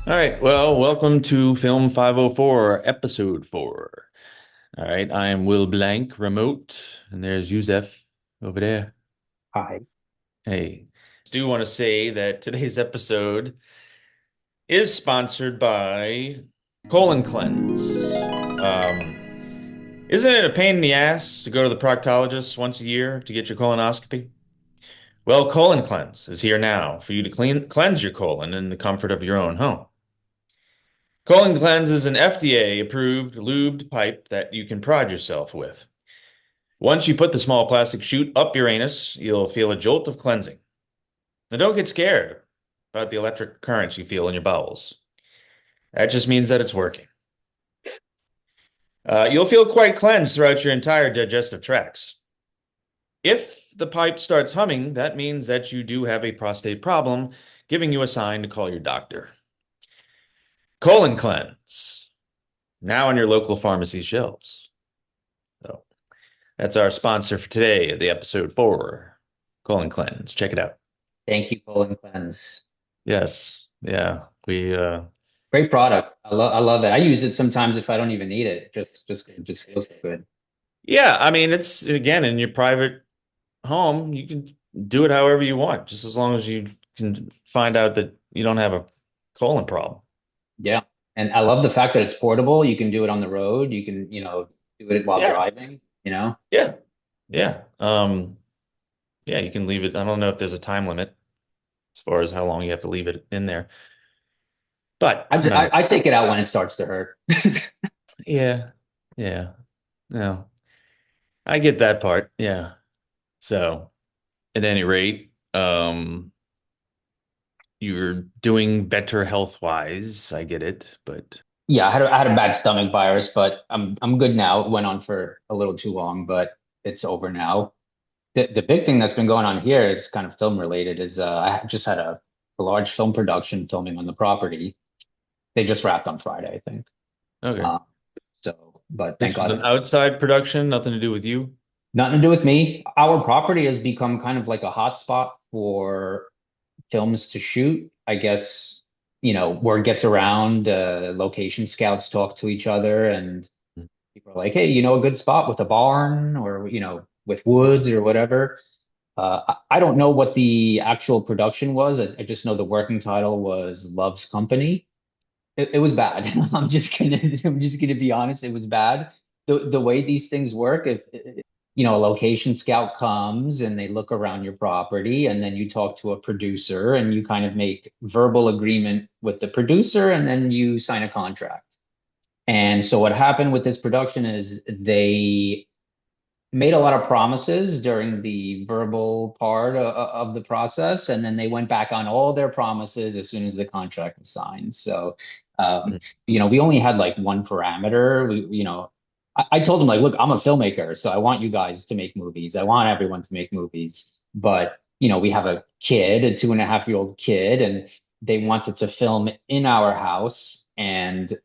All right. Well, welcome to Film 504, Episode 4. All right. I am Will Blank, remote, and there's Yusef over there. Hi. Hey. I do want to say that today's episode is sponsored by Colon Cleanse. Isn't it a pain in the ass to go to the proctologist once a year to get your colonoscopy? Well, Colon Cleanse is here now for you to cleanse your colon in the comfort of your own home. Colon Cleanse is an FDA approved lubed pipe that you can prod yourself with. Once you put the small plastic chute up your anus, you'll feel a jolt of cleansing. Now don't get scared about the electric currents you feel in your bowels. That just means that it's working. You'll feel quite cleansed throughout your entire digestive tracts. If the pipe starts humming, that means that you do have a prostate problem, giving you a sign to call your doctor. Colon Cleanse, now on your local pharmacy shelves. So. That's our sponsor for today, the episode 4, Colon Cleanse. Check it out. Thank you, Colon Cleanse. Yes. Yeah. Great product. I love it. I use it sometimes if I don't even need it. It just feels good. Yeah, I mean it's again in your private home, you can do it however you want, just as long as you can find out that you don't have a colon problem. Yeah. And I love the fact that it's portable. You can do it on the road. You can, do it while Yeah. driving. Yeah. Yeah. Yeah, you can leave it. I don't know if there's a time limit as far as how long you have to leave it in there. But I take it out when it starts to hurt. yeah. Yeah. No. I get that part. Yeah. So, at any rate, you're doing better health-wise. I get it, but Yeah, I had a bad stomach virus, but I'm good now. It went on for a little too long, but it's over now. The big thing that's been going on here is kind of film related is I just had a large film production filming on the property. They just wrapped on Friday, I think. okay. Uh, but thank This was God, an outside production, nothing to do with you. nothing to do with me. Our property has become kind of like a hotspot for films to shoot. I guess, word gets around, location scouts talk to each other, and people are like, hey, a good spot with a barn or, with Yeah. woods or whatever. I don't know what the actual production was. I just know the working title was Love's Company. It was bad. I'm just gonna be honest. It was bad. The way these things work, if a location scout comes and they look around your property, and then you talk to a producer and you kind of make verbal agreement with the producer, and then you sign a contract. And so what happened with this production is they made a lot of promises during the verbal part of the process, and then they went back on all their promises as soon as the contract was signed. So, um, Mm. we only had like one parameter. I told them like, look, I'm a filmmaker, so I want you guys to make movies. I want everyone to make movies, but we have a kid, a 2.5-year-old kid, and they wanted to film in our house and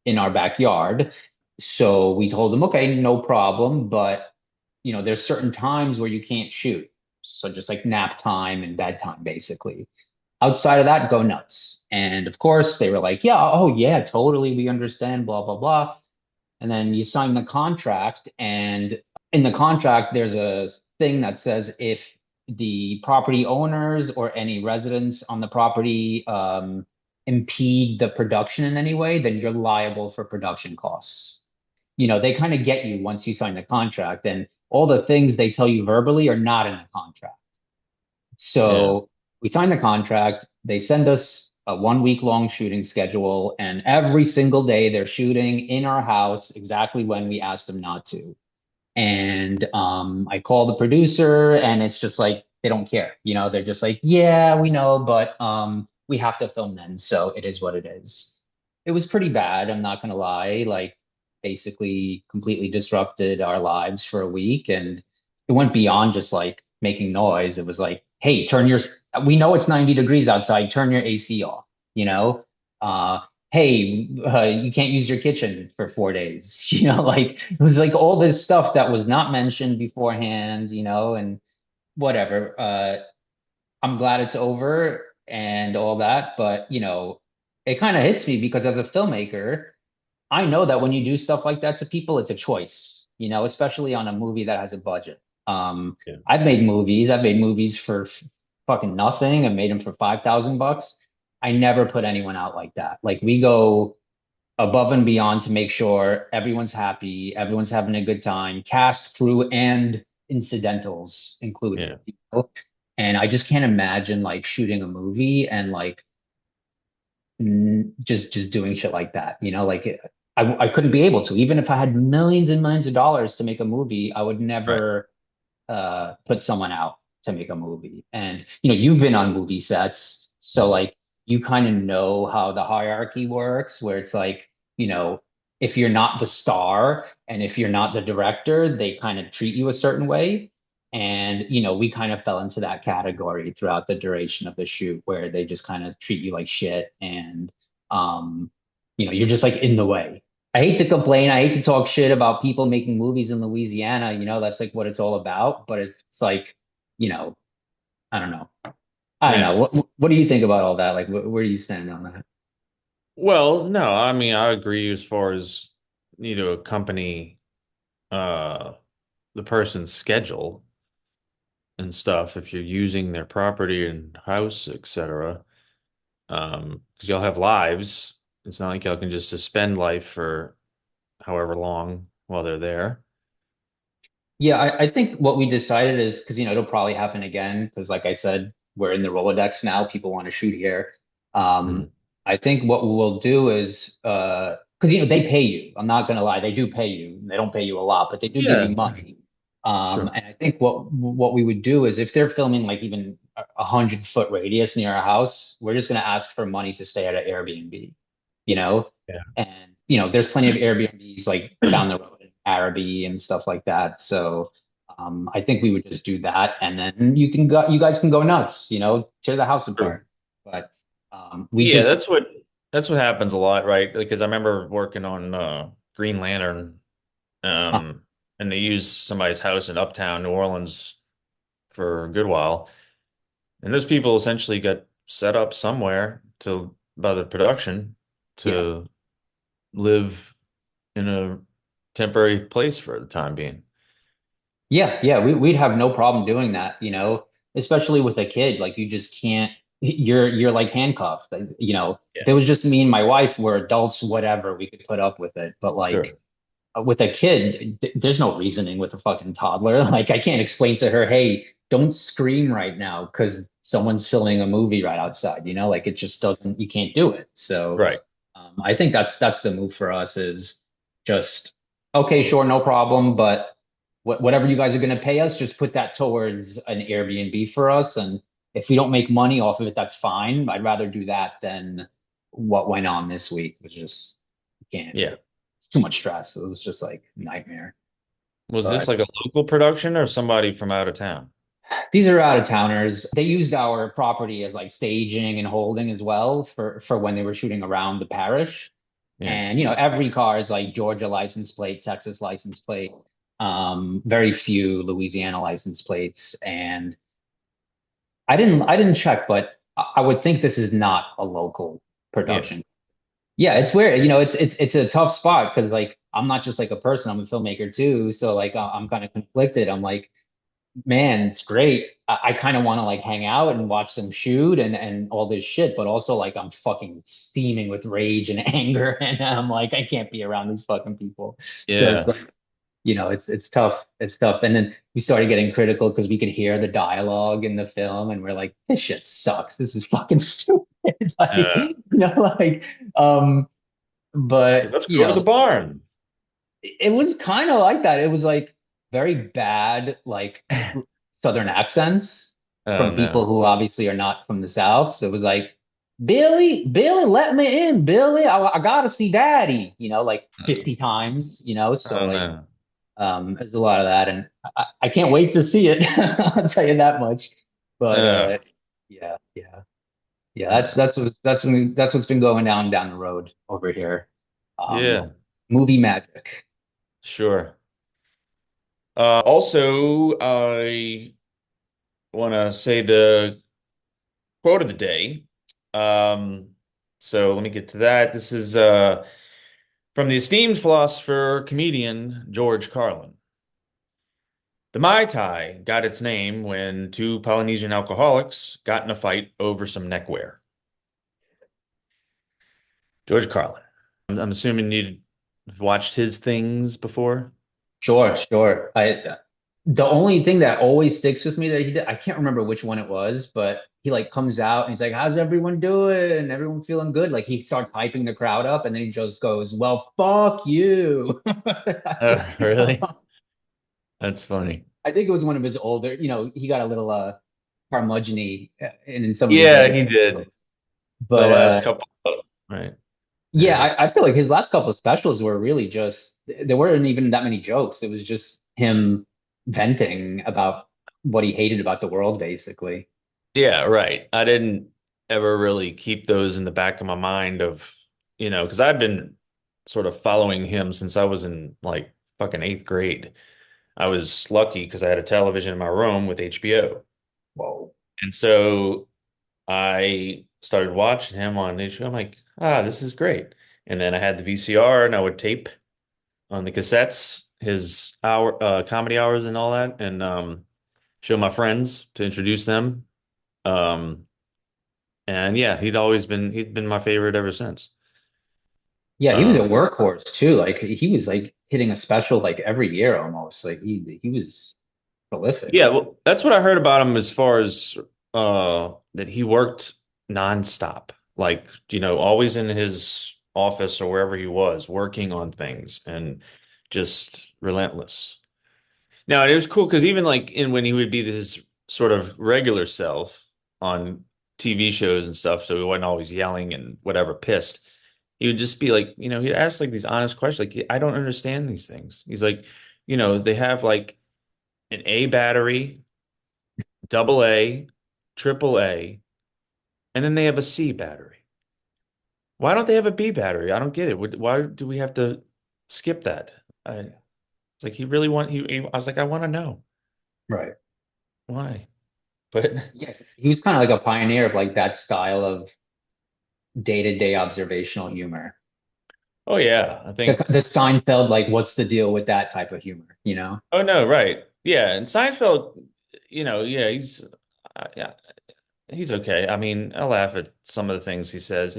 in our backyard. So we told them, okay, no problem, but there's certain times where you can't shoot. So just like nap time and bedtime, basically. Outside of that, go nuts. And of course, they were like, yeah, oh yeah, totally, we understand, blah, blah, blah. And then you sign the contract, and in the contract, there's a thing that says if the property owners or any residents on the property impede the production in any way, then you're liable for production costs. They kind of get you once you sign the contract, and all the things they tell you verbally are not in the contract. Yeah. So we sign the contract, they send us a 1 week long shooting schedule, and every single day they're shooting in our house exactly when we asked them not to. And I call the producer, and it's just like they don't care. They're just like, yeah, we know, but we have to film then, so it is what it is. It was pretty bad, I'm not gonna lie. Like, basically, completely disrupted our lives for a week, and it went beyond just like making noise. It was like, hey, We know it's 90 degrees outside. Turn your AC off. You know. Uh, hey, you can't use your kitchen for 4 days. Like it was like all this stuff that was not mentioned beforehand, and whatever. I'm glad it's over and all that, but it kind of hits me because as a filmmaker, I know that when you do stuff like that to people, it's a choice, especially on a movie that has a budget. Um, Yeah. I've made movies for fucking nothing. I made them for $5,000. I never put anyone out like that. Like we go above and beyond to make sure everyone's happy, everyone's having a good time, cast, crew, and incidentals included. Yeah. And I just can't imagine like shooting a movie and like just doing shit like that. I couldn't be able to. Even if I had millions and millions of dollars to make a movie, I would Right. never put someone out to make a movie. And you've been on movie sets, so Mhm. like you kind of know how the hierarchy works, where it's like, if you're not the star and if you're not the director, they kind of treat you a certain way. And we kind of fell into that category throughout the duration of the shoot, where they just kind of treat you like shit, and um, you're just like in the way. I hate to complain. I hate to talk shit about people making movies in Louisiana. That's like what it's all about. But it's like, you know, I don't know. I don't know. Yeah. What do you think about all that? Like, where do you stand on that? Well, no, I mean, I agree as far as need to accompany uh the person's schedule and stuff if you're using their property and house, etc. Because y'all have lives. It's not like y'all can just suspend life for however long while they're there. Yeah, I think what we decided is because it'll probably happen again because like I said, we're in the Rolodex now. People want to shoot here. Um, Mhm. I think what we'll do is because they pay you. I'm not gonna lie, they do pay you. They don't pay you a lot, but they do give you Yeah, money. sure. And I think what we would do is if they're filming like even a 100-foot radius near our house, we're just gonna ask for money to stay at an Airbnb, you know? Yeah. And there's plenty of Airbnbs like down the road in Araby and stuff like that. So I think we would just do that, and then you guys can go nuts, tear the house True. apart. But we Yeah, just that's what happens a lot, right? Because I remember working on Green Lantern, uh, and they used somebody's house in Uptown New Orleans for a good while. And those people essentially got set up somewhere to by the production yeah. to live in a temporary place for the time being. Yeah, we'd have no problem doing that, especially with a kid. Like you just can't, you're like handcuffed. If Yeah, it was just me and my wife, we're adults, whatever, we could put up with it. But like sure. with a kid, there's no reasoning with a fucking toddler. Like I can't explain to her, hey, don't scream right now because someone's filming a movie right outside, like it just doesn't, you can't do it. So Right. I think that's the move for us is just, okay, sure, no problem, but whatever you guys are going to pay us, just put that towards an Airbnb for us. And if we don't make money off of it, that's fine. I'd rather do that than what went on this week, which just you can't. Yeah. It's too much stress. It was just like nightmare. Was this But like a local production or somebody from out of town? these are out of towners. They used our property as like staging and holding as well for when they were shooting around the parish. Yeah. And every car is like Georgia license plate, Texas license plate, very few Louisiana license plates. And I didn't check, but I would think this is not a local Yeah. production. Yeah, it's weird. It's a tough spot because like I'm not just like a person, I'm a filmmaker too. So like I'm kind of conflicted. I'm like, man, it's great. I kind of want to like hang out and watch them shoot and all this shit, but also like I'm fucking steaming with rage and anger, and I'm like I can't be around these fucking people. So it's Yeah. like it's tough. It's tough. And then we started getting critical because we could hear the dialogue in the film, and we're like, this shit sucks. This is fucking stupid. Like like um, but Let's go to the barn. it was kind of like that. It was like very bad, like Southern accents Oh from people no. who obviously are not from the South. So it was like, Billy, let me in, Billy. I gotta see Daddy, like 50 times, So Oh like, no. there's a lot of that, and I can't wait to see it. I'll tell you that much. But Yeah. yeah, yeah, yeah. Yeah. That's what's been going down the road over here. Um, Yeah. movie magic. Sure. Also, I want to say the quote of the day. Um, So let me get to that. This is from the esteemed philosopher comedian George Carlin. The Mai Tai got its name when two Polynesian alcoholics got in a fight over some neckwear. George Carlin. I'm assuming you'd watched his things before. Sure, sure. The only thing that always sticks with me that he did, I can't remember which one it was, but he like comes out and he's like, "How's everyone doing? Everyone feeling good?" Like he starts hyping the crowd up, and then he just goes, "Well, fuck you." Really? That's funny. I think it was one of his older, he got a little curmudgeon-y in some of his Yeah, later he did. specials. The But last couple, right? yeah, Yeah. I feel like his last couple of specials were really just there weren't even that many jokes. It was just him venting about what he hated about the world, basically. Yeah, right. I didn't ever really keep those in the back of my mind of, because I've been sort of following him since I was in like fucking eighth grade. I was lucky because I had a television in my room with HBO. Whoa. And so I started watching him on HBO. I'm like, this is great. And then I had the VCR and I would tape on the cassettes his comedy hours and all that and show my friends to introduce them. Um, And yeah, he'd been my favorite ever since. Yeah, he was a Um, workhorse too. Like he was like hitting a special like every year almost. Like he was yeah, prolific. well, that's what I heard about him as far as that he worked nonstop. Like, always in his office or wherever he was, working on things and just relentless. Now, it was cool because even like in when he would be his sort of regular self on TV shows and stuff, so he wasn't always yelling and whatever pissed. He would just be like, he'd ask like these honest questions, like, I don't understand these things. He's like, they have like an A battery, double A, triple A, and then they have a C battery. Why don't they have a B battery? I don't get it. Why do we have to skip that? It's like he really I was like, I want to know Right. why. But Yeah, he was kind of like a pioneer of like that style of day-to-day observational humor. oh yeah, I The think. the Seinfeld, like, what's the deal with that type of humor, you know? Oh no, right. Yeah, and Seinfeld, yeah, yeah, he's okay. I mean, I laugh at some of the things he says.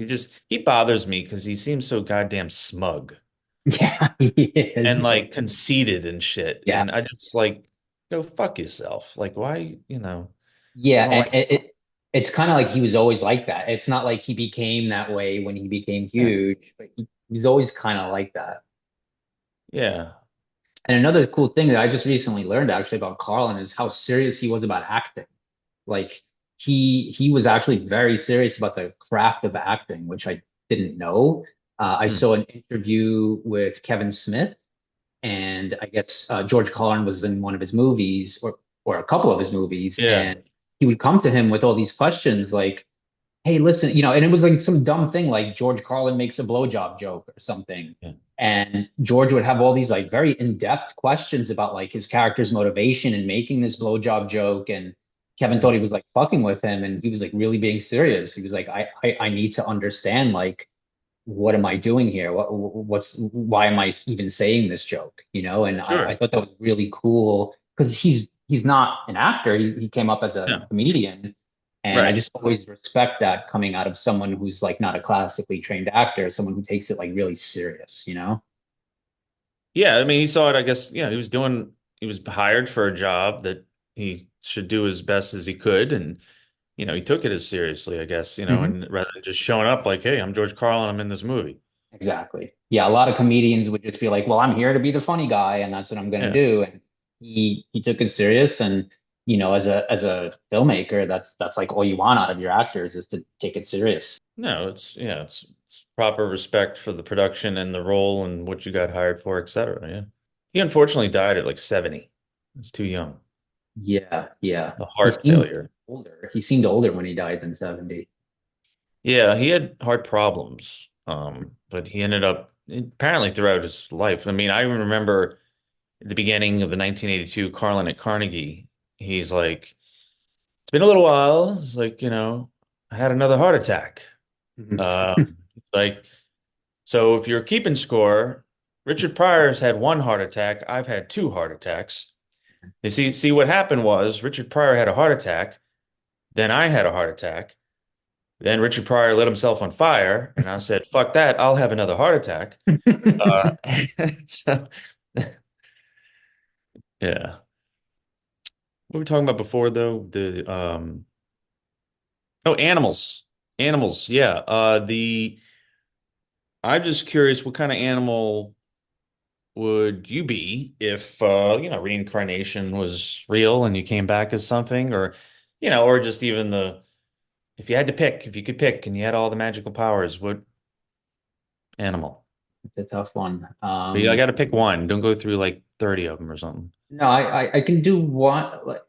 He bothers me because he seems so goddamn smug Yeah, he and is. like conceited and shit. Yeah. And I just like go fuck yourself. Like why, I Yeah, don't and like this. it's kind of like he was always like that. It's not like he became that way when he became Yeah. huge, but he was always kind of like that. Yeah. And another cool thing that I just recently learned actually about Carlin is how serious he was about acting. Like he was actually very serious about the craft of acting, which I didn't know. I Hmm. saw an interview with Kevin Smith, and I guess George Carlin was in one of his movies or a couple of his movies, Yeah. and he would come to him with all these questions like, "Hey, listen," and it was like some dumb thing like George Carlin makes a blowjob joke or something, Yeah. and George would have all these like very in-depth questions about like his character's motivation in making this blowjob joke, and Kevin thought Yeah. he was like fucking with him, and he was like really being serious. He was like, I need to understand like what am I doing here? Why am I even saying this joke? And I Sure. thought that was really cool because he's not an actor. He came up as a Yeah. comedian. And I Right. just always respect that coming out of someone who's like not a classically trained actor, someone who takes it like really serious. Yeah. I mean, he saw it, I guess, he was hired for a job that he should do as best as he could. And he took it as seriously, I guess, Hmm. and rather than just showing up like, hey, I'm George Carlin, I'm in this movie. Exactly. Yeah, a lot of comedians would just be like, "Well, I'm here to be the funny guy, and that's what I'm going to Yeah. do." And he took it serious, and as a filmmaker, that's like all you want out of your actors is to take it serious. No, it's proper respect for the production and the role and what you got hired for, etc. Yeah. He unfortunately died at like 70. He was too young. Yeah, yeah. A He heart seemed failure. older. He seemed older when he died than 70. Yeah, he had heart problems. But he ended up apparently throughout his life. I mean, I remember at the beginning of the 1982 Carlin at Carnegie, he's like, it's been a little while. It's like, I had another heart attack. Like, so if you're keeping score, Richard Pryor's had one heart attack. I've had two heart attacks. You see what happened was Richard Pryor had a heart attack. Then I had a heart attack. Then Richard Pryor lit himself on fire, and I said, "Fuck that! I'll have another heart attack." Uh, so yeah, what were we talking about before though? The oh, animals, animals. Yeah. I'm just curious, what kind of animal would you be if reincarnation was real and you came back as something, or or just even the if you had to pick, if you could pick and you had all the magical powers, what animal? It's a tough one. But I got to pick one. Don't go through like 30 of them or something. No, I can do one. Like,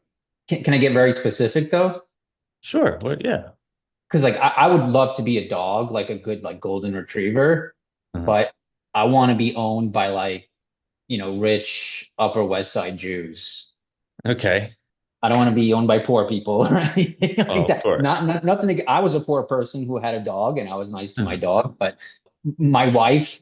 can I get very specific though? Sure. What? Yeah. Because like I would love to be a dog, like a good like golden retriever, Uh-huh. but I want to be owned by like, rich Upper West Side Jews. Okay. I don't want to be owned by poor people or anything Oh, like of that. course. Nothing. I was a poor person who had a dog, and I was nice to my Uh-huh. dog. But my wife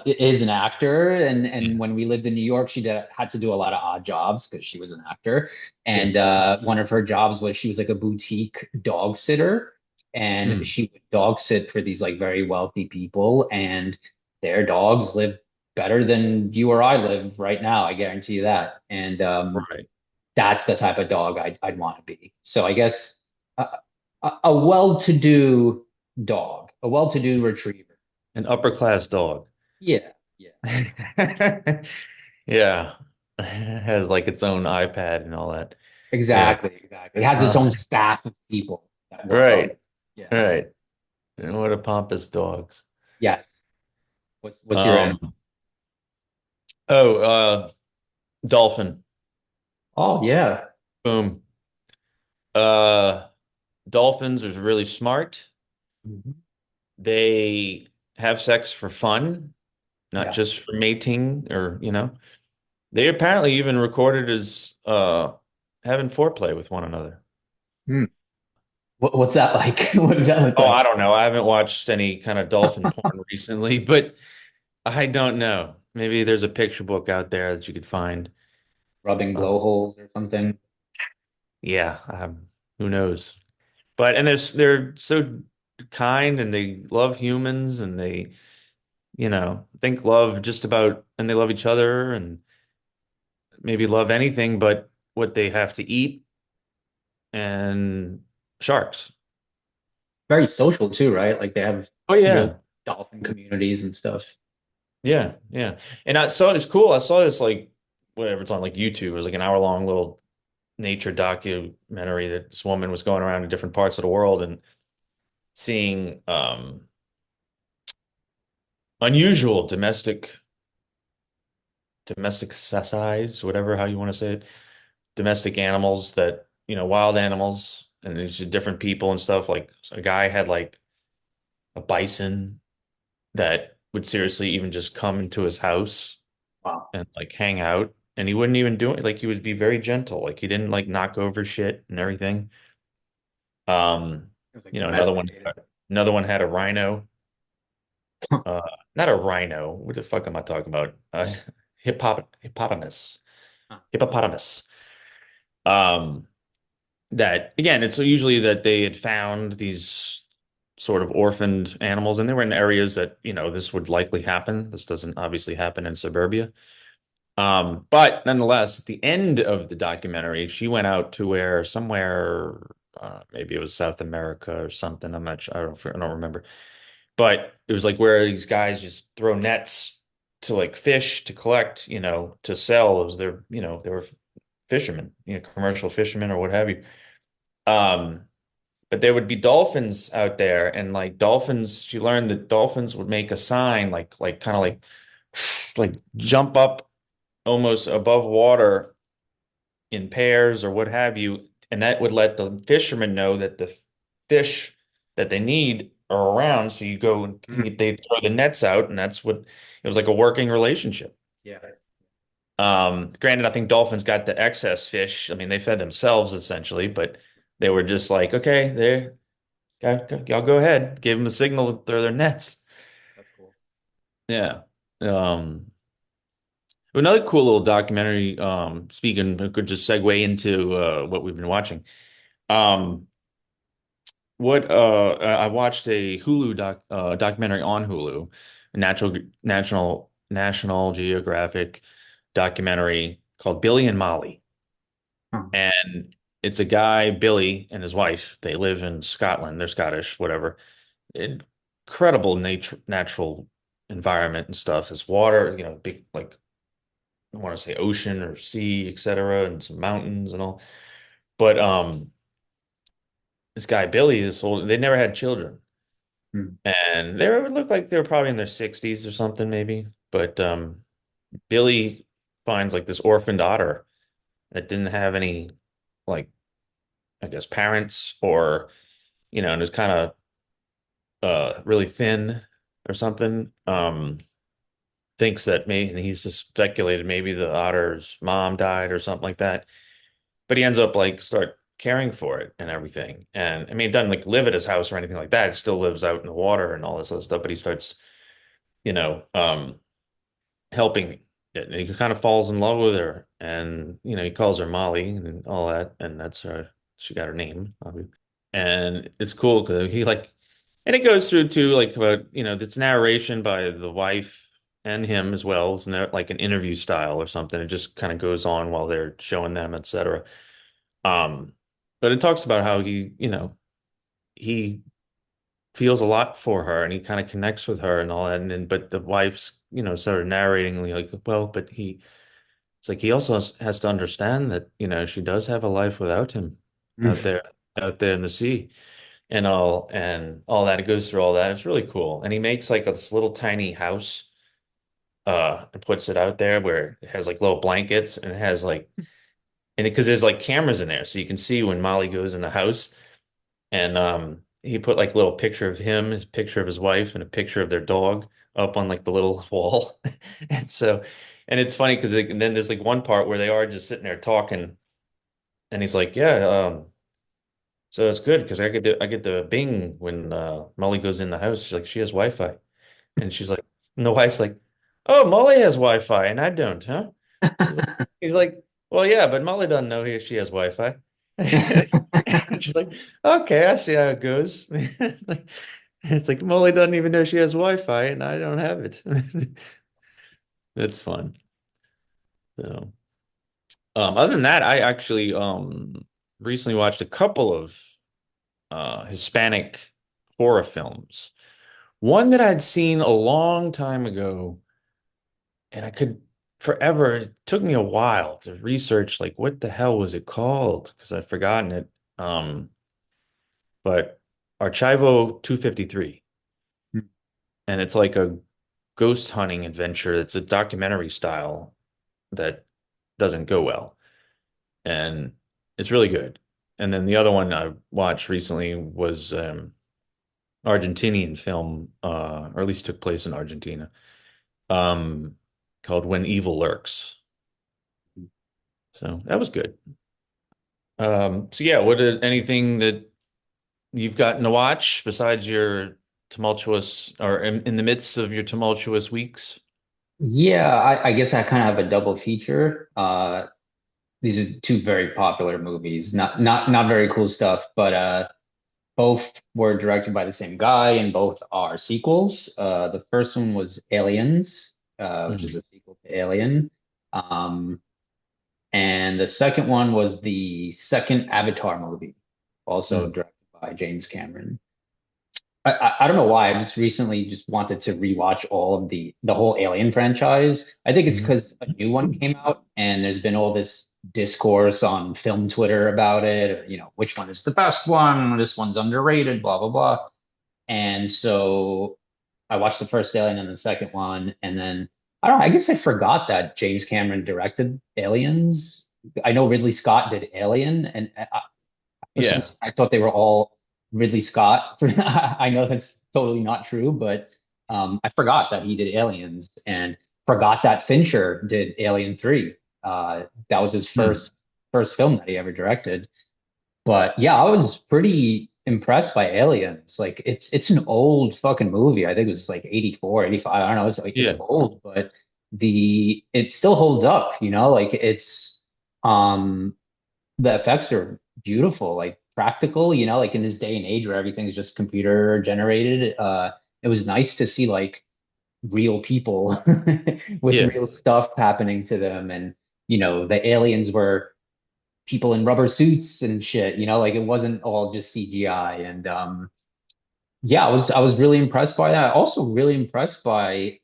is an actor, and Yeah. when we lived in New York, had to do a lot of odd jobs because she was an actor. Yeah. And one of her jobs was she was like a boutique dog sitter, and Mm. she would dog sit for these like very wealthy people, and their dogs live better than you or I live right now. I guarantee you that. And Right. that's the type of dog I'd want to be. So I guess a well-to-do dog, a well-to-do retriever. An upper class dog. Yeah, yeah, Yeah. Has like its own iPad and all that. Yeah. exactly, exactly. It has its Uh, own staff of people that work on right. it. Yeah. Right. And what a pompous dogs. Yes. What's your animal? Um, oh, dolphin. Oh yeah. Boom. Uh, dolphins are really smart. Mhm. They have sex for fun, not Yeah. just for mating or, they apparently even recorded as having foreplay with one another. Hmm. What's that like? What does that look Oh, I like? don't know. I haven't watched any kind of dolphin porn recently, but I don't know. Maybe there's a picture book out there that you could find. Rubbing Uh, blowholes or something? yeah, who knows? But and they're so kind and they love humans and they, think love just about and they love each other and maybe love anything but what they have to eat and sharks. Very social too, right? Like they have Oh little yeah. dolphin communities and stuff. Yeah, yeah. And I saw it's cool. I saw this like whatever it's on like YouTube. It was like an hour long little nature documentary that this woman was going around to different parts of the world and seeing unusual domestic size, whatever how you want to say it, domestic animals that, wild animals and there's different people and stuff. Like a guy had like a bison that would seriously even just come into his house Wow. and like hang out. And he wouldn't even do it. Like he would be very gentle. Like he didn't like knock over shit and everything. It was like Another domesticated. another one had a rhino. Uh, not a rhino. What the fuck am I talking about? Hippopotamus. Huh. Hippopotamus. Um, that again, it's usually that they had found these sort of orphaned animals, and they were in areas that, this would likely happen. This doesn't obviously happen in suburbia. But nonetheless, at the end of the documentary, she went out to where somewhere, maybe it was South America or something. I'm not sure. I don't remember. But it was like where these guys just throw nets to like fish to collect, to sell. It was their, they were fishermen, commercial fishermen or what have you. Um, but there would be dolphins out there, and like dolphins, she learned that dolphins would make a sign, like kind of like jump up almost above water in pairs or what have you, and that would let the fishermen know that the fish that they need are around. So you go and Mm, they throw the nets out, and that's what it was like a working relationship. yeah. Granted, I think dolphins got the excess fish. I mean, they fed themselves essentially, but they were just like, okay, there. Y'all go ahead. Gave them a signal to throw their nets. That's cool. Yeah. Um, Another cool little documentary, speaking, I could just segue into what we've been watching. Um, I watched a documentary on Hulu, a National Geographic documentary called Billy and Molly. Huh. And it's a guy, Billy, and his wife. They live in Scotland. They're Scottish, whatever. Incredible natural environment and stuff. There's water, big, like, I want to say ocean or sea, etc., and some mountains and all. But this guy Billy is old. They never had children, Hmm. and they would look like they were probably in their 60s or something, maybe. But Billy finds like this orphaned otter that didn't have any, like, I guess parents, or and was kind of really thin or something. Thinks that maybe, and he's just speculated maybe the otter's mom died or something like that. But he ends up like start caring for it and everything. And I mean, it doesn't like live at his house or anything like that. It still lives out in the water and all this other stuff. But he starts, you know, um, helping it. And he kind of falls in love with her. And, he calls her Molly and all that. And that's her, she got her name, obviously. And it's cool because he like, and it goes through too, like about, it's narration by the wife and him as well. It's not like an interview style or something. It just kind of goes on while they're showing them, etc. Um, but it talks about how he feels a lot for her and he kind of connects with her and all that. And then, but the wife's, sort of narrating like, well, but it's like he also has to understand that, she does have a life without him out Hmm. there, out there in the sea and all that. It goes through all that. It's really cool. And he makes like this little tiny house, and puts it out there where it has like little blankets and it has like, and because there's like cameras in there, so you can see when Molly goes in the house. And he put like a little picture of him, his picture of his wife, and a picture of their dog up on like the little wall. And so, and it's funny because then there's like one part where they are just sitting there talking, and he's like, "Yeah, so it's good because I get the bing when Molly goes in the house. She's like, she has Wi-Fi, and she's like, and the wife's like, oh, Molly has Wi-Fi and I don't, huh?" He's like, he's like, well, yeah, but Molly doesn't know she has Wi-Fi. She's like, okay, I see how it goes. Like, it's like Molly doesn't even know she has Wi-Fi and I don't have it. That's fun. So, other than that, I actually recently watched a couple of Hispanic horror films. One that I'd seen a long time ago, and I could forever, it took me a while to research like what the hell was it called because I'd forgotten it. But Archivo 253. And it's like a ghost hunting adventure. It's a documentary style that doesn't go well. And it's really good. And then the other one I watched recently was Argentinian film, or at least took place in Argentina, um, called When Evil Lurks. So that was good. So yeah, what is anything that you've gotten to watch besides your tumultuous or in the midst of your tumultuous weeks? Yeah, I guess I kind of have a double feature. These are two very popular movies. Not very cool stuff, but both were directed by the same guy and both are sequels. The first one was Aliens, which is Mhm. a sequel to Alien. Um, and the second one was the second Avatar movie, also Mm. directed by James Cameron. I don't know why. I just recently just wanted to rewatch all of the whole Alien franchise. I think it's Mhm. because a new one came out and there's been all this discourse on film Twitter about it. Which one is the best one? This one's underrated, blah blah blah. And so I watched the first Alien and the second one, and then I don't know, I guess I forgot that James Cameron directed Aliens. I know Ridley Scott did Alien, and for some Yeah. reason, I thought they were all Ridley Scott. I know that's totally not true, but I forgot that he did Aliens and forgot that Fincher did Alien 3. That was his Hmm. first film that he ever directed. But yeah, I was pretty. impressed by Aliens. Like it's an old fucking movie. I think it was like 84, 85. I don't know. It's like it's Yeah. old, but it still holds up, you know? Like um the effects are beautiful, like practical, you know, like in this day and age where everything's just computer generated. It was nice to see like real people with Yeah. real stuff happening to them. And, you know, the aliens were people in rubber suits and shit, you know, like it wasn't all just CGI. And yeah, I was really impressed by that. Also really impressed by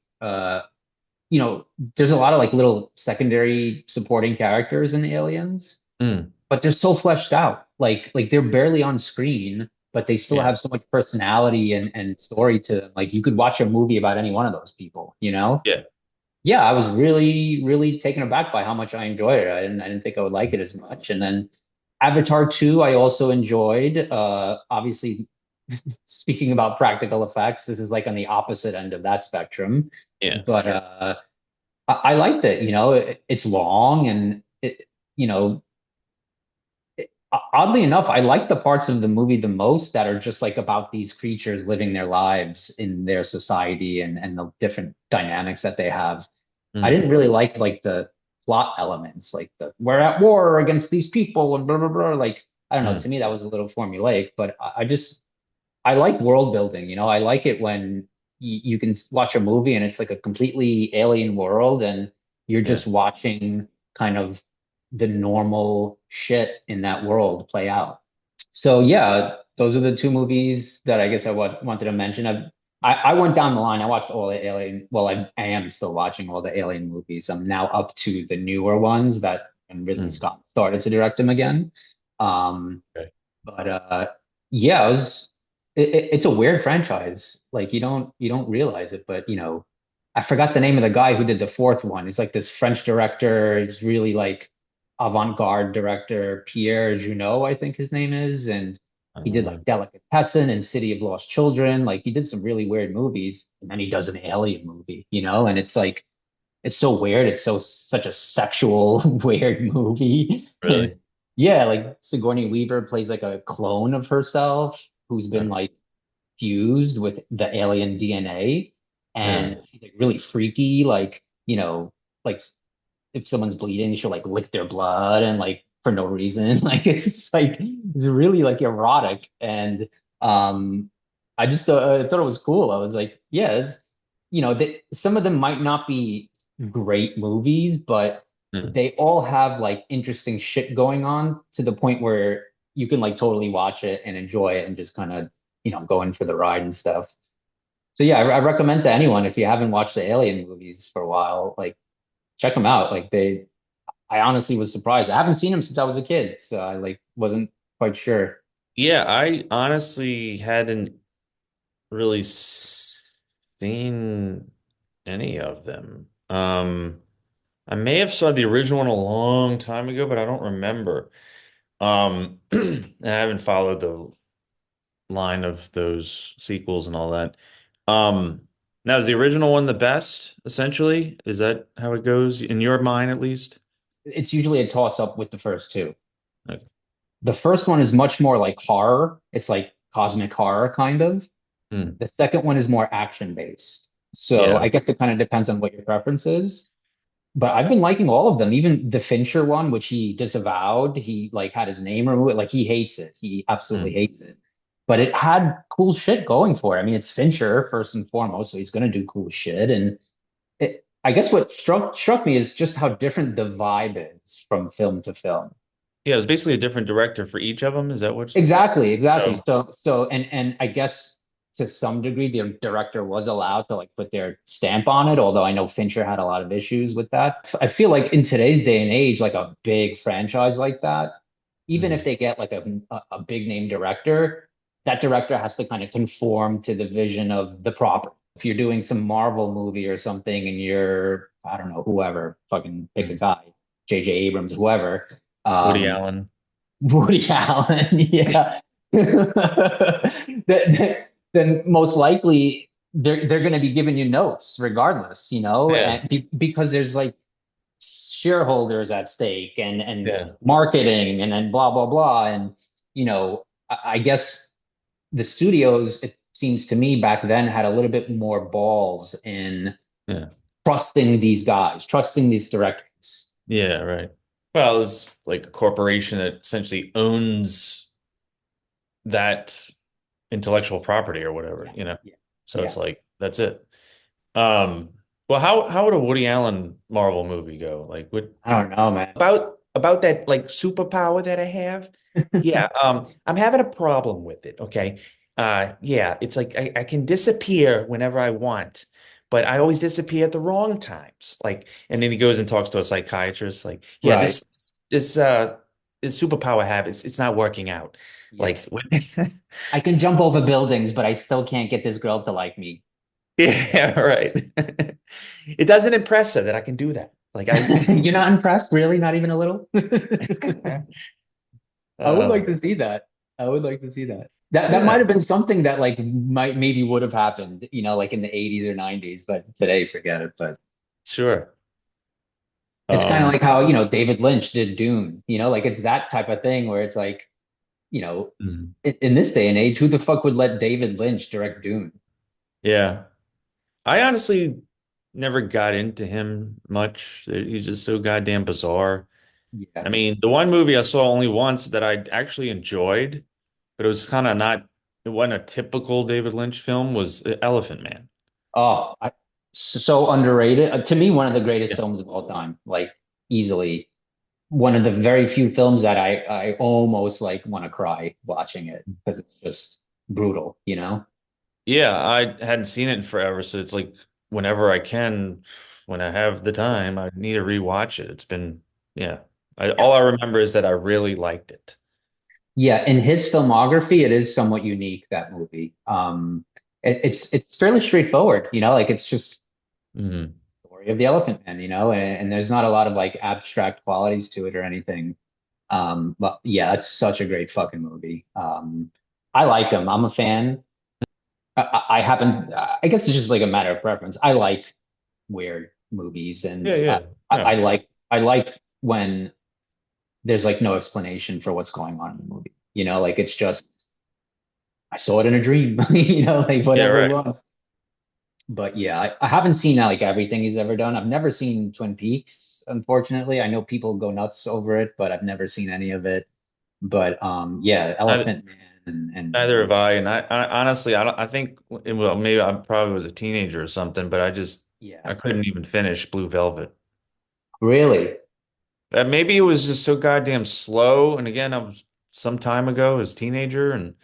you know, there's a lot of like little secondary supporting characters in Aliens, Mm. but they're so fleshed out. Like they're barely on screen, but they still Yeah. have so much personality and story to them. Like you could watch a movie about any one of those people, you know? Yeah. Yeah, I was really, really taken aback by how much I enjoyed it. I didn't think I would like it as much. And then Avatar 2, I also enjoyed. Obviously, speaking about practical effects, this is like on the opposite end of that spectrum. Yeah. But I liked it. You know, it's long and you know, oddly enough, I like the parts of the movie the most that are just like about these creatures living their lives in their society and the different dynamics that they have. I Mm. didn't really like the plot elements, like the we're at war against these people and blah blah blah. Like I don't know, Mm. to me that was a little formulaic, but I like world building. You know, I like it when you can watch a movie and it's like a completely alien world and you're Yeah. just watching kind of the normal shit in that world play out. So yeah, those are the two movies that I guess wanted to mention. I went down the line. I watched all the Alien. Well, I am still watching all the Alien movies. I'm now up to the newer ones that and Ridley Mm. Scott started to direct them again. Um, Okay. but yeah, it's a weird franchise. Like you don't realize it, but you know, I forgot the name of the guy who did the fourth one. He's like this French director. He's really like avant-garde director, Pierre Junot, I think his name is, and I he don't did know. like Delicatessen and City of Lost Children. Like he did some really weird movies, and then he does an alien movie, you know, and it's like it's so weird. It's so such a sexual, weird movie. And Really? yeah, like Sigourney Weaver plays like a clone of herself who's been Okay. like fused with the alien DNA. Yeah. And she's like really freaky, like, you know, like if someone's bleeding, she'll like lick their blood and like for no reason. Like it's just like it's really like erotic. And I just thought it was cool. I was like, yeah, it's you know, some of them might not be great movies, but Mm. they all have like interesting shit going on to the point where you can like totally watch it and enjoy it and just kind of, you know, go in for the ride and stuff. So yeah, I recommend to anyone if you haven't watched the Alien movies for a while, like check them out. I honestly was surprised. I haven't seen them since I was a kid, so I like wasn't quite sure. Yeah, I honestly hadn't really seen any of them. I may have saw the original one a long time ago, but I don't remember. And I haven't followed the line of those sequels and all that. Now is the original one the best, essentially? Is that how it goes in your mind, at least? It's usually a toss up with the first two. Okay. The first one is much more like horror. It's like cosmic horror kind of. Hmm. The second one is more action based. So Yeah. I guess it kind of depends on what your preference is. But I've been liking all of them, even the Fincher one, which he disavowed. He like had his name removed. Like he hates it. He absolutely Hmm. hates it. But it had cool shit going for it. I mean, it's Fincher first and foremost, so he's gonna do cool shit. And I guess what struck me is just how different the vibe is from film to film. Yeah, it was basically a different director for each of them. Is that what? Exactly, exactly. So, So and I guess to some degree the director was allowed to like put their stamp on it, although I know Fincher had a lot of issues with that. I feel like in today's day and age, like a big franchise like that, even if hmm. they get like a big name director, that director has to kind of conform to the vision of the property. If you're doing some Marvel movie or something and you're, I don't know, whoever, fucking pick a Hmm. guy, J.J. Abrams, whoever, Woody um, Allen. Woody Allen, yeah. Then most likely they're going to be giving you notes regardless, you know, Yeah. and because there's like shareholders at stake and Yeah. marketing and then blah blah blah and you know I guess the studios, it seems to me back then had a little bit more balls in Yeah. trusting these guys, trusting these directors. Yeah, right. Well, it's like a corporation that essentially owns that intellectual property or whatever, Yeah, yeah, So it's yeah. like that's it. Um, well, how would a Woody Allen Marvel movie go? Like, what I don't know, man. about that like superpower that I have? Yeah, I'm having a problem with it. Okay, yeah, it's like I can disappear whenever I want, but I always disappear at the wrong times. Like, and then he goes and talks to a psychiatrist. Like, yeah, Right. this this superpower habit, it's not working out. Yeah. Like, I can jump over buildings, but I still can't get this girl to like me. yeah, right. It doesn't impress her that I can do that. Like I, You're not impressed, really? Not even a little? I would uh, like to see that. I would like to see that. That might yeah, have been something that like might maybe would have happened, like in the 80s or 90s, but today forget it. But sure. it's kind of Um, like how, David Lynch did Dune, like it's that type of thing where it's like, you know, mhm. in this day and age, who the fuck would let David Lynch direct Dune? Yeah. I honestly never got into him much. He's just so goddamn bizarre. Yeah. I mean, the one movie I saw only once that I actually enjoyed, but it was kind of not, it wasn't a typical David Lynch film, was Elephant Man. Oh, so underrated. To me, one of the greatest Yeah. films of all time, like easily one of the very few films that I almost like want to cry watching it because it's just brutal. Yeah, I hadn't seen it in forever, so it's like whenever I can, when I have the time, I need to rewatch it. It's been, yeah. Yeah. All I remember is that I really liked it. Yeah, in his filmography, it is somewhat unique, that movie. It's fairly straightforward, like it's just Hmm. story of the Elephant Man, and there's not a lot of like abstract qualities to it or anything. But yeah, it's such a great fucking movie. I like him. I'm a fan. I happen, I guess it's just like a matter of preference. I like weird movies, Yeah, and yeah, I yeah. like when there's like no explanation for what's going on in the movie. Like it's just I saw it in a dream, like Yeah, whatever it right. was. But yeah, I haven't seen like everything he's ever done. I've never seen Twin Peaks, unfortunately. I know people go nuts over it, but I've never seen any of it. But yeah, I, Elephant Man and neither have I. And I honestly, I don't, I think, well, maybe I probably was a teenager or something, but yeah, I couldn't even finish Blue Velvet. really. Maybe it was just so goddamn slow. And again, I was some time ago as a teenager and,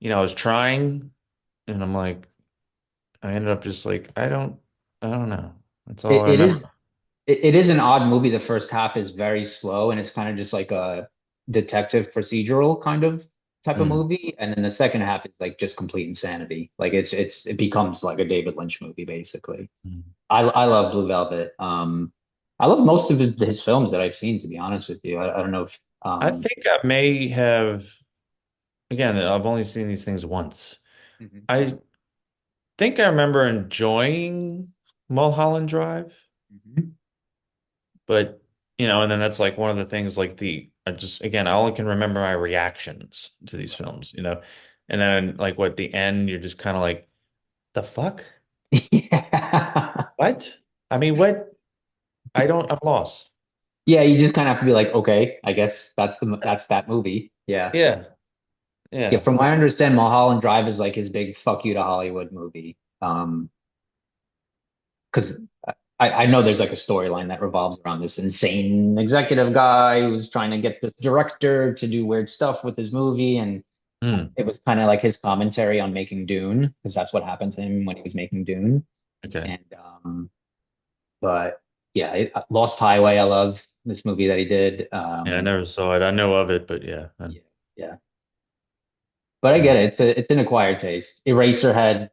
I was trying and I'm like, I ended up just like, I don't know. That's all I It remember. is it is an odd movie. The first half is very slow and it's kind of just like a detective procedural kind of type of Mm. movie. And then the second half is like just complete insanity. Like it becomes like a David Lynch movie, basically. Mm. I love Blue Velvet. I love most of his films that I've seen, to be honest with you. I don't know if I think I may have, again, I've only seen these things once. Mhm. I think I remember enjoying Mulholland Drive, Mhm. but and then that's like one of the things like I just again I only can remember my reactions to these Right. films. And then like what the end you're just kind of like the fuck? Yeah. What? I mean, what? I'm lost. Yeah, you just kind of have to be like, okay, I guess that's that movie. Yeah. Yeah. Yeah, Yeah. from what I understand, Mulholland Drive is like his big fuck you to Hollywood movie. Because I know there's like a storyline that revolves around this insane executive guy who's trying to get this director to do weird stuff with his movie, and Hmm. it was kind of like his commentary on making Dune, because that's what happened to him when he was making Dune. Okay. And but yeah, Lost Highway, I love this movie that he did. Yeah, I never saw it. I know of it, but yeah. Yeah, yeah. But I Uh, get it. It's an acquired taste. Eraserhead,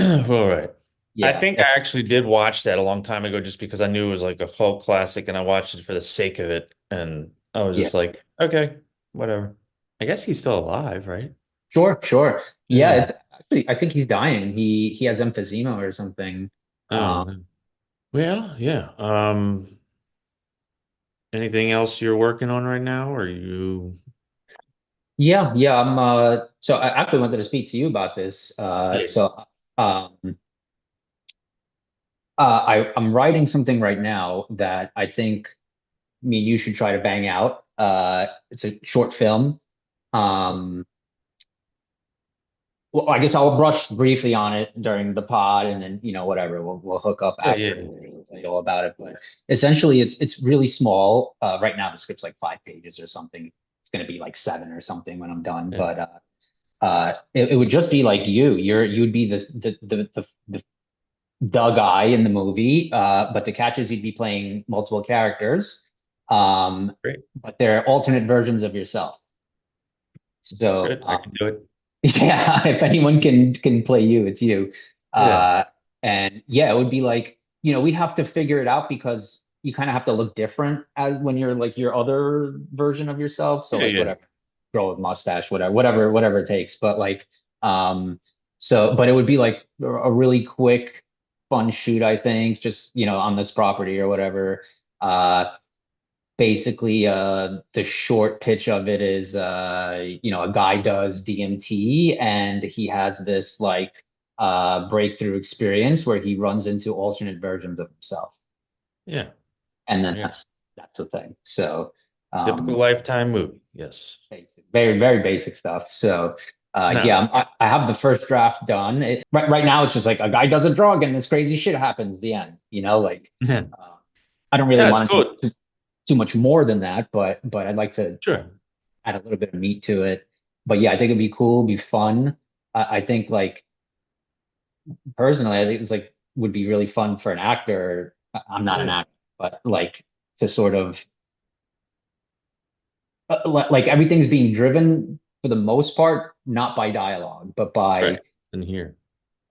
All right. I yeah, think I actually did watch that a long time ago just because I knew it was like a cult classic and I watched it for the sake of it. And I was yeah. just like, okay, whatever. I guess he's still alive, right? Sure, sure. Yeah, Yeah. it's actually I think he's dying. He has emphysema or something. Oh, man. Well, yeah. Anything else you're working on right now? Or you? Yeah, yeah. So I actually wanted to speak to you about this. Please. Um I'm writing something right now that I think me and you should try to bang out. It's a short film. Um well, I guess I'll brush briefly on it during the pod, and then whatever we'll hook up Yeah, after yeah, and tell you all about it. But essentially, it's really small. Right now, the script's like 5 pages or something. It's going to be like seven or something when I'm done. yeah. It would just be like you'd be the guy in the movie. But the catch is you'd be playing multiple characters. Great. But they're alternate versions of yourself. So Good. I can do it. yeah, if anyone can play you, it's you. Yeah. Uh, and yeah, it would be like, we'd have to figure it out because you kind of have to look different as when you're like your other version of yourself. So Yeah, like yeah. whatever, grow a mustache, whatever it takes. But like, but it would be like a really quick, fun shoot, I think, just on this property or whatever. Uh, basically the short pitch of it is a guy does DMT and he has this like breakthrough experience where he runs into alternate versions of himself, Yeah. and then Yeah. that's the thing. So Typical um Lifetime movie. Yes. very very basic stuff. So yeah, No. I have the first draft done. Right now it's just like a guy does a drug and this crazy shit happens, the end, like Yeah. uh, I don't really Yeah, it's want it cool. to too much more than that, but I'd like to Sure. add a little bit of meat to it. But yeah, I think it'd be cool, be fun. I think like personally, I think it's like would be really fun for an actor. I'm not an Yeah. actor, but like to sort of like everything's being driven for the most part not by dialogue, but Right. by In here.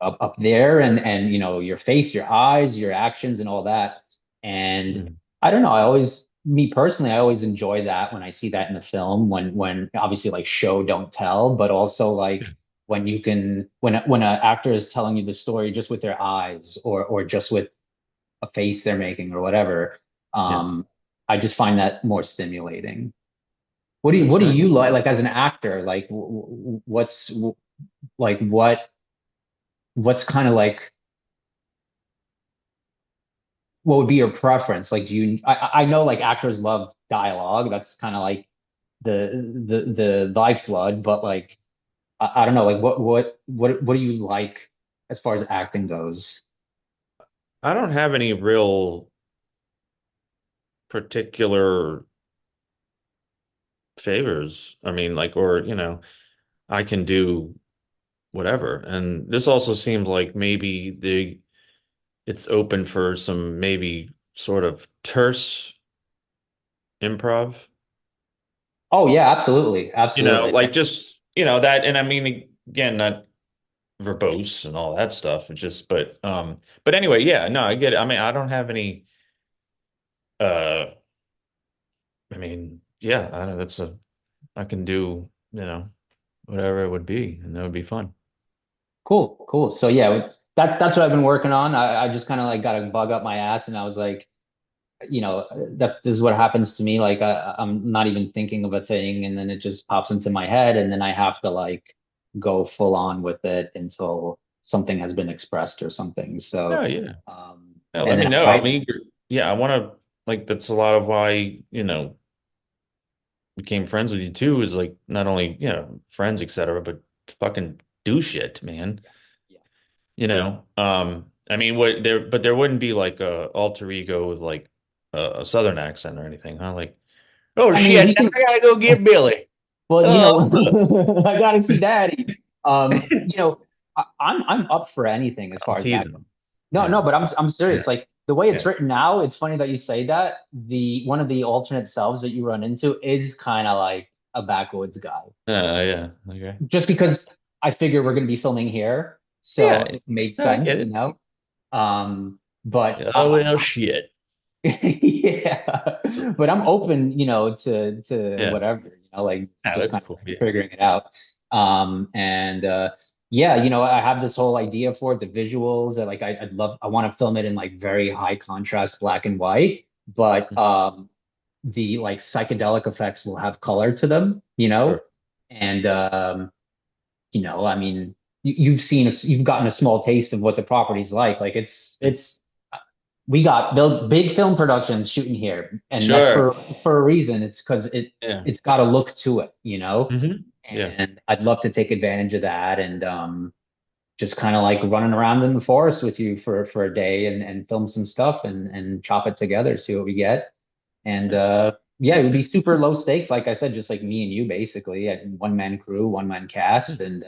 up there and your face, your eyes, your actions, and all that. And Mm. I don't know. Me personally, I always enjoy that when I see that in a film. When obviously like show don't tell, but also like when you can when an actor is telling you the story just with their eyes or just with a face they're making or whatever. Yeah. Um, I just find that more stimulating. What That's do right. you like as an actor? Like like what's kind of like what would be your preference? Like, I know like actors love dialogue. That's kind of like the lifeblood, but like, I don't know, like what do you like as far as acting goes? I don't have any real particular favors. I mean, like, or, I can do whatever. And this also seems like maybe it's open for some maybe sort of terse improv. Oh yeah, absolutely. Absolutely. Like just, that, and I mean, again, not verbose and all that stuff. It's just, but anyway, yeah, no, I get it. I mean, I don't have any, uh, I mean, yeah, I don't, I can do, whatever it would be, and that would be fun. Cool, cool. So yeah, that's what I've been working on. I just kind of like got a bug up my ass and I was like, this is what happens to me. Like I'm not even thinking of a thing, and then it just pops into my head, and then I have to like go full on with it until something has been expressed or something. Oh, So, yeah. Yeah, and let me then I know. I'm write. eager. Yeah, I want to, like, that's a lot of why, became friends with you too, is like not only, friends, etc., but fucking do shit, man. Yeah. I mean, but there wouldn't be like a alter ego with like a Southern accent or anything, huh? Like, oh I mean, shit, we now can. I gotta go get Billy. Well, Oh, I gotta see Daddy. I'm up for anything as I'm far as that goes. teasing. No, Yeah, no, but I'm yeah, serious. Like the way it's yeah. written now, it's funny that you say that. The one of the alternate selves that you run into is kind of like a backwoods guy. Yeah. Okay. Just because I figure we're going to be filming here, so Yeah. it made No, I sense, get it. But Oh well, shit. yeah, but I'm open, to Yeah. whatever, like Ah, just that's kind cool. of Yeah. figuring it out. And yeah, I have this whole idea for it, the visuals that like I want to film it in like very high contrast black and white, but the like psychedelic effects will have color to them, Sure. And I mean, you've gotten a small taste of what the property's like. Like it's we got build big film productions shooting here, and that's Sure. for a reason. It's because Yeah. it's got a look to it, you know. Yeah. And I'd love to take advantage of that and just kind of like running around in the forest with you for a day and film some stuff and chop it together, see what we get. And yeah, it would be super low stakes, like I said, just like me and you basically, at one man crew, one man cast, and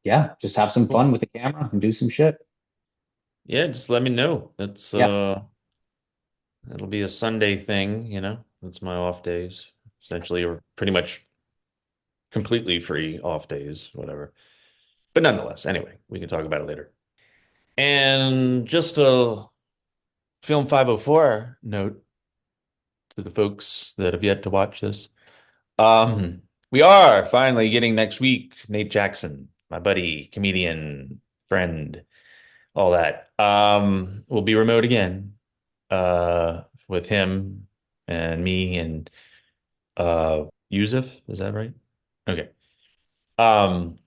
yeah, just have some Cool. fun with the camera and do some shit. Yeah, just let me know. Yeah. It'll be a Sunday thing, you know. That's my off days. Essentially, or pretty much completely free off days, whatever. But nonetheless, anyway, we can talk about it later. And just a Film 504 note to the folks that have yet to watch this. We are finally getting next week Nate Jackson, my buddy, comedian, friend, all that. We'll be remote again, with him and me and Yusuf, is that right? Okay. Um,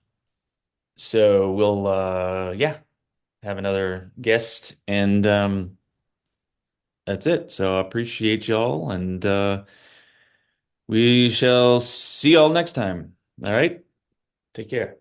so we'll yeah, have another guest and that's it. So I appreciate y'all and we shall see y'all next time. All right? Take care.